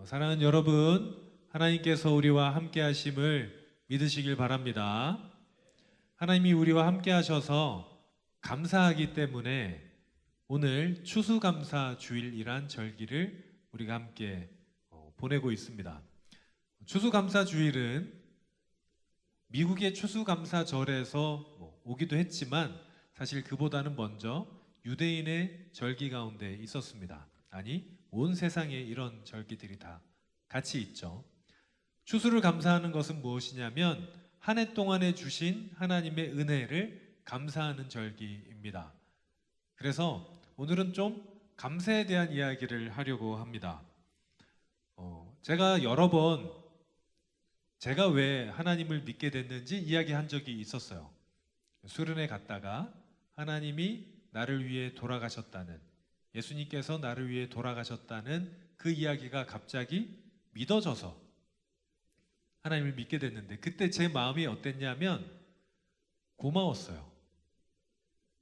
사랑하는 여러분, 하나님께서 우리와 함께 하심을 믿으시길 바랍니다. 하나님이 우리와 함께 하셔서 감사하기 때문에 오늘 추수감사 주일이란 절기를 우리가 함께 보내고 있습니다. 추수감사 주일은 미국의 추수감사절에서 오기도 했지만 사실 그보다는 먼저 유대인의 절기 가운데 있었습니다. 아니, 온 세상에 이런 절기들이 다 같이 있죠. 추수를 감사하는 것은 무엇이냐면 한 해 동안에 주신 하나님의 은혜를 감사하는 절기입니다. 그래서 오늘은 좀 감사에 대한 이야기를 하려고 합니다. 제가 여러 번 제가 왜 하나님을 믿게 됐는지 이야기한 적이 있었어요. 수련회 갔다가 하나님이 나를 위해 돌아가셨다는, 예수님께서 나를 위해 돌아가셨다는 그 이야기가 갑자기 믿어져서 하나님을 믿게 됐는데, 그때 제 마음이 어땠냐면 고마웠어요.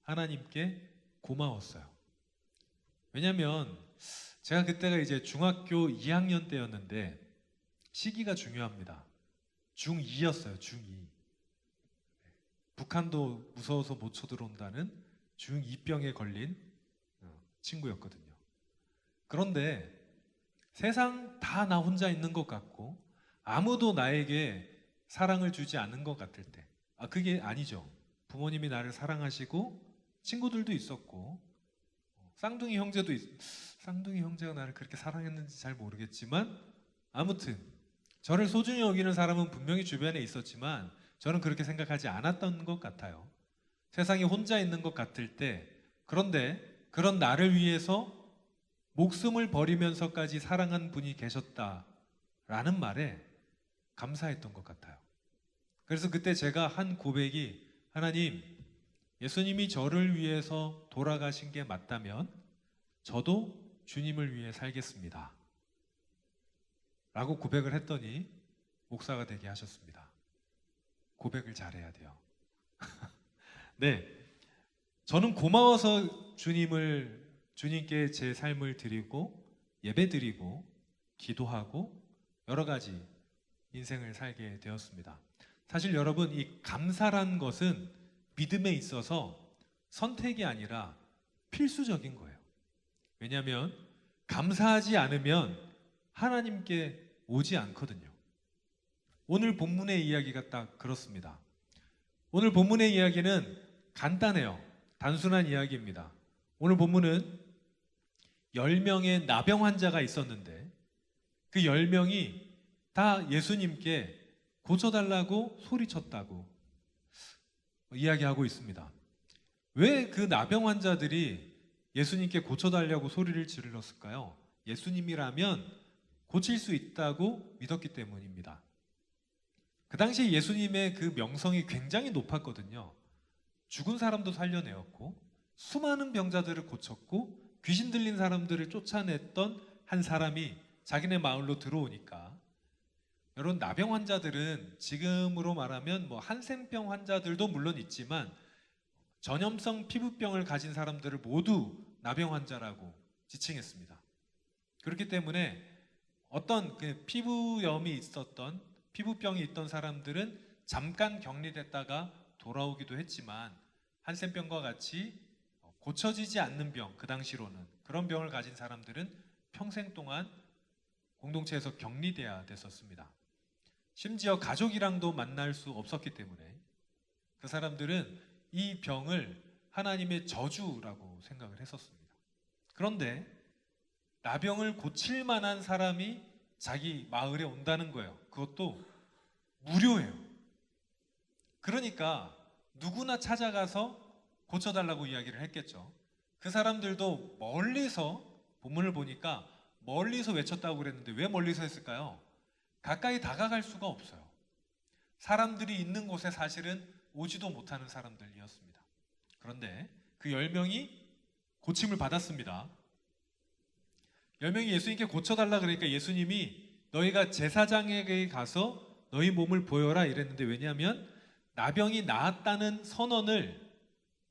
하나님께 고마웠어요. 왜냐하면 제가 그때가 이제 중학교 2학년 때였는데 시기가 중요합니다. 중2였어요. 중2. 북한도 무서워서 못 쳐들어온다는 중2병에 걸린 친구였거든요. 그런데 세상 다 나 혼자 있는 것 같고 아무도 나에게 사랑을 주지 않는 것 같을 때, 그게 아니죠. 부모님이 나를 사랑하시고 친구들도 있었고 쌍둥이 형제가 나를 그렇게 사랑했는지 잘 모르겠지만 아무튼 저를 소중히 여기는 사람은 분명히 주변에 있었지만 저는 그렇게 생각하지 않았던 것 같아요. 세상에 혼자 있는 것 같을 때, 그런데 그런 나를 위해서 목숨을 버리면서까지 사랑한 분이 계셨다라는 말에 감사했던 것 같아요. 그래서 그때 제가 한 고백이, 하나님, 예수님이 저를 위해서 돌아가신 게 맞다면 저도 주님을 위해 살겠습니다 라고 고백을 했더니 목사가 되게 하셨습니다. 고백을 잘해야 돼요. 네, 저는 고마워서 주님께 제 삶을 드리고 예배 드리고 기도하고 여러 가지 인생을 살게 되었습니다. 사실 여러분, 이 감사란 것은 믿음에 있어서 선택이 아니라 필수적인 거예요. 왜냐하면 감사하지 않으면 하나님께 오지 않거든요. 오늘 본문의 이야기가 딱 그렇습니다. 오늘 본문의 이야기는 간단해요. 단순한 이야기입니다. 오늘 본문은 10명의 나병 환자가 있었는데 그 10명이 다 예수님께 고쳐달라고 소리쳤다고 이야기하고 있습니다. 왜 그 나병 환자들이 예수님께 고쳐달라고 소리를 질렀을까요? 예수님이라면 고칠 수 있다고 믿었기 때문입니다. 그 당시 예수님의 그 명성이 굉장히 높았거든요. 죽은 사람도 살려내었고 수많은 병자들을 고쳤고 귀신 들린 사람들을 쫓아냈던 한 사람이 자기네 마을로 들어오니까, 여러분, 나병 환자들은 지금으로 말하면 한센병 환자들도 물론 있지만 전염성 피부병을 가진 사람들을 모두 나병 환자라고 지칭했습니다. 그렇기 때문에 어떤 피부병이 있던 사람들은 잠깐 격리됐다가 돌아오기도 했지만 한센병과 같이 고쳐지지 않는 병, 그 당시로는 그런 병을 가진 사람들은 평생 동안 공동체에서 격리돼야 됐었습니다. 심지어 가족이랑도 만날 수 없었기 때문에 그 사람들은 이 병을 하나님의 저주라고 생각을 했었습니다. 그런데 나병을 고칠 만한 사람이 자기 마을에 온다는 거예요. 그것도 무료예요. 그러니까 누구나 찾아가서 고쳐달라고 이야기를 했겠죠. 그 사람들도 멀리서, 본문을 보니까 멀리서 외쳤다고 그랬는데 왜 멀리서 했을까요? 가까이 다가갈 수가 없어요. 사람들이 있는 곳에 사실은 오지도 못하는 사람들이었습니다. 그런데 그 10명이 고침을 받았습니다. 10명이 예수님께 고쳐달라 그러니까 예수님이 너희가 제사장에게 가서 너희 몸을 보여라 이랬는데, 왜냐하면 나병이 나았다는 선언을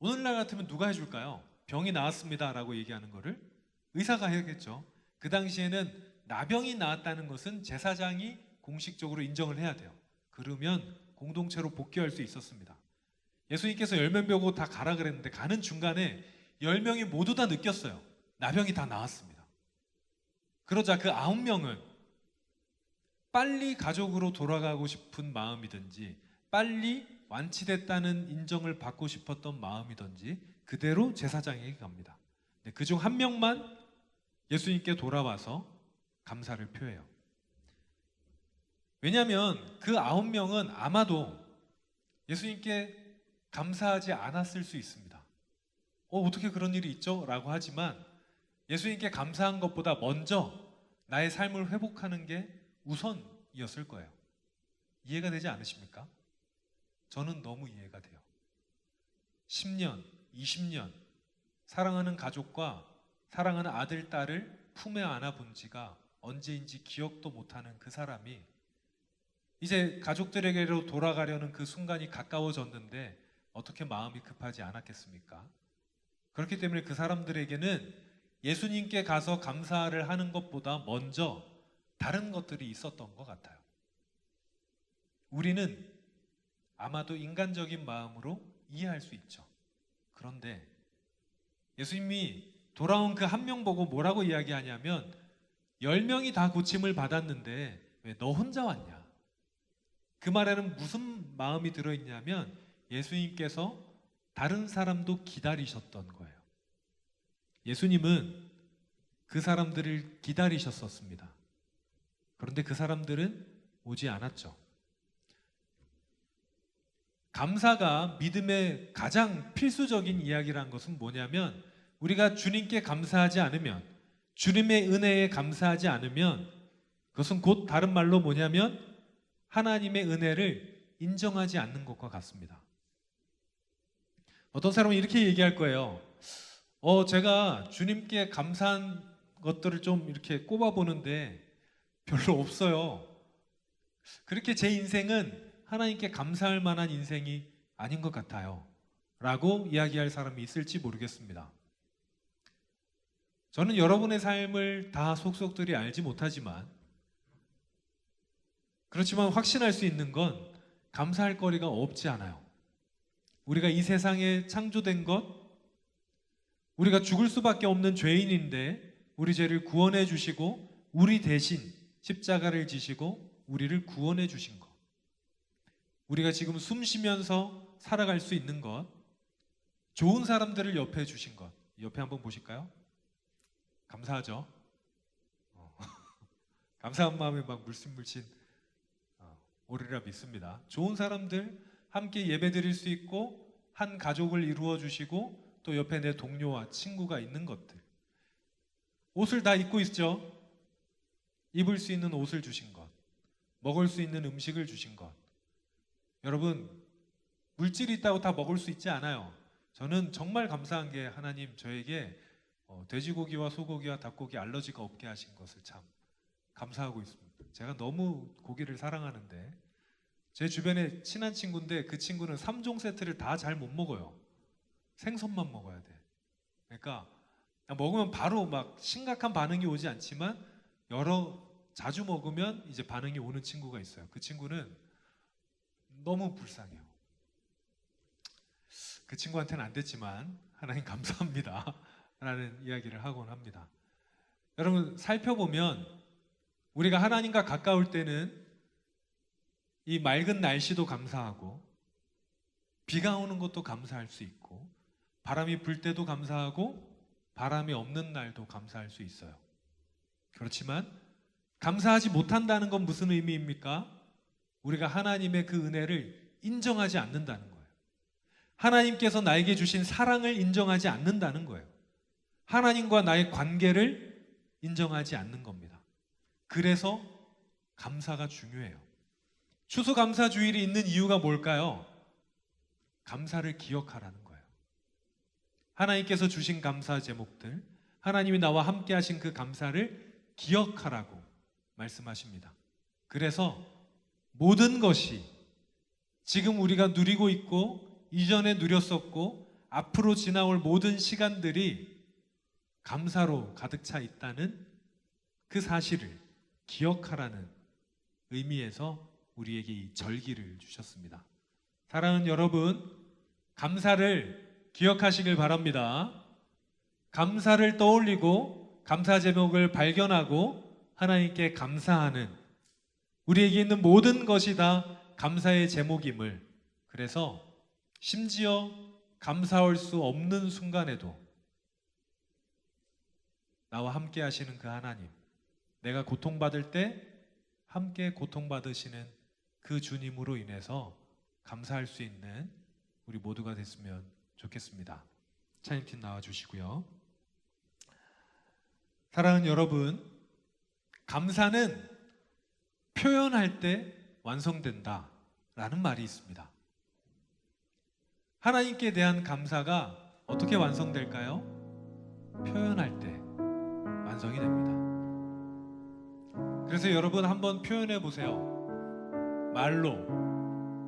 오늘날 같으면 누가 해줄까요? 병이 나았습니다 라고 얘기하는 거를 의사가 해야겠죠. 그 당시에는 나병이 나았다는 것은 제사장이 공식적으로 인정을 해야 돼요. 그러면 공동체로 복귀할 수 있었습니다. 예수님께서 10명 벼고 다 가라 그랬는데 가는 중간에 10명이 모두 다 느꼈어요. 나병이 다 나았습니다. 그러자 그 9명은 빨리 가족으로 돌아가고 싶은 마음이든지 빨리 완치됐다는 인정을 받고 싶었던 마음이든지 그대로 제사장에게 갑니다. 그중 한 명만 예수님께 돌아와서 감사를 표해요. 왜냐하면 그 9명은 아마도 예수님께 감사하지 않았을 수 있습니다. 어떻게 그런 일이 있죠? 라고 하지만 예수님께 감사한 것보다 먼저 나의 삶을 회복하는 게 우선이었을 거예요. 이해가 되지 않으십니까? 저는 너무 이해가 돼요. 10년, 20년 사랑하는 가족과 사랑하는 아들, 딸을 품에 안아본 지가 언제인지 기억도 못하는 그 사람이 이제 가족들에게로 돌아가려는 그 순간이 가까워졌는데 어떻게 마음이 급하지 않았겠습니까? 그렇기 때문에 그 사람들에게는 예수님께 가서 감사를 하는 것보다 먼저 다른 것들이 있었던 것 같아요. 우리는 아마도 인간적인 마음으로 이해할 수 있죠. 그런데 예수님이 돌아온 그 한 명 보고 뭐라고 이야기하냐면 10명이 다 고침을 받았는데 왜 너 혼자 왔냐? 그 말에는 무슨 마음이 들어있냐면 예수님께서 다른 사람도 기다리셨던 거예요. 예수님은 그 사람들을 기다리셨었습니다. 그런데 그 사람들은 오지 않았죠. 감사가 믿음의 가장 필수적인 이야기란 것은 뭐냐면 우리가 주님께 감사하지 않으면 주님의 은혜에 감사하지 않으면 그것은 곧 다른 말로 뭐냐면 하나님의 은혜를 인정하지 않는 것과 같습니다. 어떤 사람은 이렇게 얘기할 거예요. 제가 주님께 감사한 것들을 좀 이렇게 꼽아보는데 별로 없어요. 그렇게 제 인생은 하나님께 감사할 만한 인생이 아닌 것 같아요. 라고 이야기할 사람이 있을지 모르겠습니다. 저는 여러분의 삶을 다 속속들이 알지 못하지만 그렇지만 확신할 수 있는 건 감사할 거리가 없지 않아요. 우리가 이 세상에 창조된 것, 우리가 죽을 수밖에 없는 죄인인데 우리 죄를 구원해 주시고 우리 대신 십자가를 지시고 우리를 구원해 주신 것, 우리가 지금 숨 쉬면서 살아갈 수 있는 것, 좋은 사람들을 옆에 주신 것, 옆에 한번 보실까요? 감사하죠? 감사한 마음에 막 물씬 오리라 믿습니다. 좋은 사람들 함께 예배 드릴 수 있고 한 가족을 이루어 주시고 또 옆에 내 동료와 친구가 있는 것들, 옷을 다 입고 있죠? 입을 수 있는 옷을 주신 것, 먹을 수 있는 음식을 주신 것. 여러분, 물질이 있다고 다 먹을 수 있지 않아요. 저는 정말 감사한 게 하나님 저에게 돼지고기와 소고기와 닭고기 알러지가 없게 하신 것을 참 감사하고 있습니다. 제가 너무 고기를 사랑하는데 제 주변에 친한 친구인데 그 친구는 3종 세트를 다 잘 못 먹어요. 생선만 먹어야 돼. 그러니까 먹으면 바로 막 심각한 반응이 오지 않지만 자주 먹으면 이제 반응이 오는 친구가 있어요. 그 친구는 너무 불쌍해요. 그 친구한테는 안 됐지만 하나님 감사합니다 라는 이야기를 하곤 합니다. 여러분, 살펴보면 우리가 하나님과 가까울 때는 이 맑은 날씨도 감사하고 비가 오는 것도 감사할 수 있고 바람이 불 때도 감사하고 바람이 없는 날도 감사할 수 있어요. 그렇지만 감사하지 못한다는 건 무슨 의미입니까? 우리가 하나님의 그 은혜를 인정하지 않는다는 거예요. 하나님께서 나에게 주신 사랑을 인정하지 않는다는 거예요. 하나님과 나의 관계를 인정하지 않는 겁니다. 그래서 감사가 중요해요. 추수감사주일이 있는 이유가 뭘까요? 감사를 기억하라는 거예요. 하나님께서 주신 감사 제목들, 하나님이 나와 함께 하신 그 감사를 기억하라고 말씀하십니다. 그래서 모든 것이 지금 우리가 누리고 있고 이전에 누렸었고 앞으로 지나올 모든 시간들이 감사로 가득 차 있다는 그 사실을 기억하라는 의미에서 우리에게 이 절기를 주셨습니다. 사랑하는 여러분, 감사를 기억하시길 바랍니다. 감사를 떠올리고 감사 제목을 발견하고 하나님께 감사하는, 우리에게 있는 모든 것이 다 감사의 제목임을, 그래서 심지어 감사할 수 없는 순간에도 나와 함께 하시는 그 하나님, 내가 고통받을 때 함께 고통받으시는 그 주님으로 인해서 감사할 수 있는 우리 모두가 됐으면 좋겠습니다. 찬양팀 나와주시고요. 사랑하는 여러분, 감사는 표현할 때 완성된다 라는 말이 있습니다. 하나님께 대한 감사가 어떻게 완성될까요? 표현할 때 완성이 됩니다. 그래서 여러분 한번 표현해 보세요. 말로,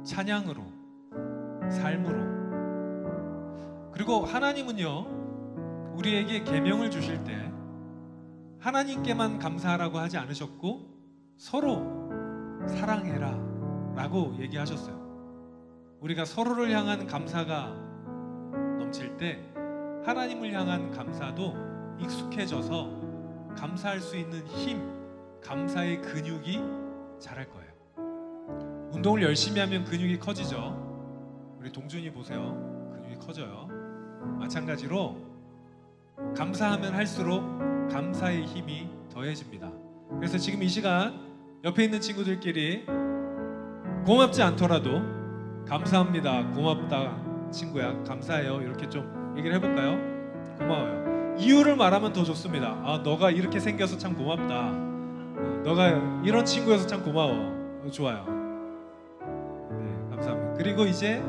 찬양으로, 삶으로. 그리고 하나님은요, 우리에게 계명을 주실 때 하나님께만 감사하라고 하지 않으셨고 서로 사랑해라 라고 얘기하셨어요. 우리가 서로를 향한 감사가 넘칠 때 하나님을 향한 감사도 익숙해져서 감사할 수 있는 힘, 감사의 근육이 자랄 거예요. 운동을 열심히 하면 근육이 커지죠. 우리 동준이 보세요. 근육이 커져요. 마찬가지로 감사하면 할수록 감사의 힘이 더해집니다. 그래서 지금 이 시간 옆에 있는 친구들끼리 고맙지 않더라도 감사합니다, 고맙다 친구야, 감사해요, 이렇게 좀 얘기를 해볼까요? 고마워요. 이유를 말하면 더 좋습니다. 아, 너가 이렇게 생겨서 참 고맙다, 너가 이런 친구여서 참 고마워. 좋아요. 네, 감사합니다. 그리고 이제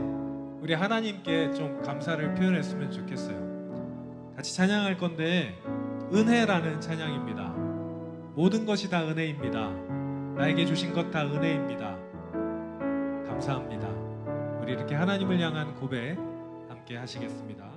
우리 하나님께 좀 감사를 표현했으면 좋겠어요. 같이 찬양할 건데 은혜라는 찬양입니다. 모든 것이 다 은혜입니다. 나에게 주신 것 다 은혜입니다. 감사합니다. 우리 이렇게 하나님을 향한 고백 함께 하시겠습니다.